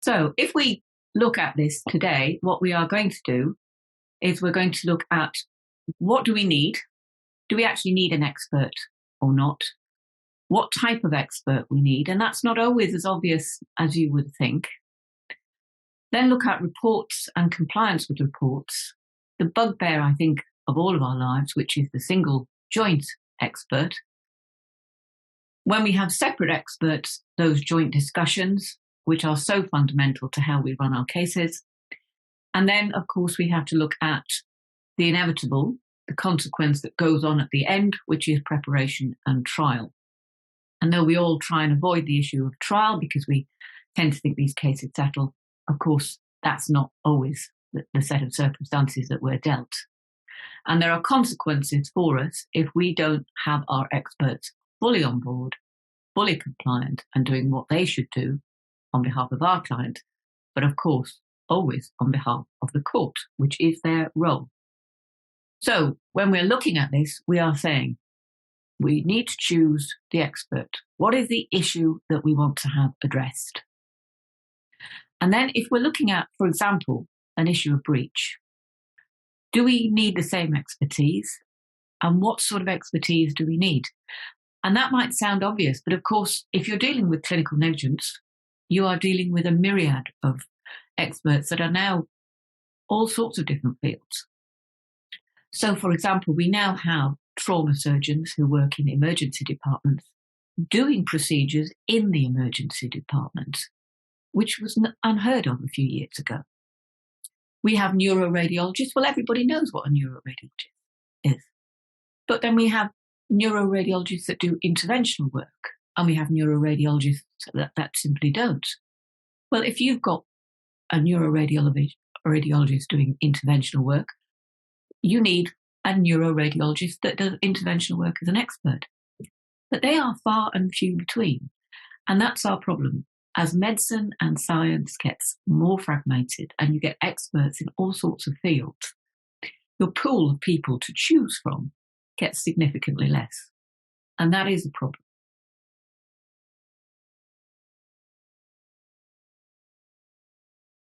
So if we look at this today, what we are going to do is we're going to look at what do we need? Do we actually need an expert or not? What type of expert we need? And that's not always as obvious as you would think. Then look at reports and compliance with reports. The bugbear, I think, of all of our lives, which is the single joint expert. When we have separate experts, those joint discussions, which are so fundamental to how we run our cases. And then, of course, we have to look at the inevitable, the consequence that goes on at the end, which is preparation and trial. And though we all try and avoid the issue of trial because we tend to think these cases settle, of course, that's not always the set of circumstances that we're dealt. And there are consequences for us if we don't have our experts fully on board, fully compliant and doing what they should do on behalf of our client, but of course, always on behalf of the court, which is their role. So when we're looking at this, we are saying we need to choose the expert. What is the issue that we want to have addressed? And then if we're looking at, for example, an issue of breach, do we need the same expertise? And what sort of expertise do we need? And that might sound obvious, but of course, if you're dealing with clinical negligence, you are dealing with a myriad of experts that are now all sorts of different fields. So, for example, we now have trauma surgeons who work in emergency departments doing procedures in the emergency department, which was unheard of a few years ago. We have neuroradiologists. Well, everybody knows what a neuroradiologist is. But then we have neuroradiologists that do interventional work, and we have neuroradiologists that simply don't. Well, if you've got a neuroradiologist doing interventional work, you need a neuroradiologist that does interventional work as an expert. But they are far and few between. And that's our problem. As medicine and science gets more fragmented and you get experts in all sorts of fields, your pool of people to choose from gets significantly less. And that is a problem.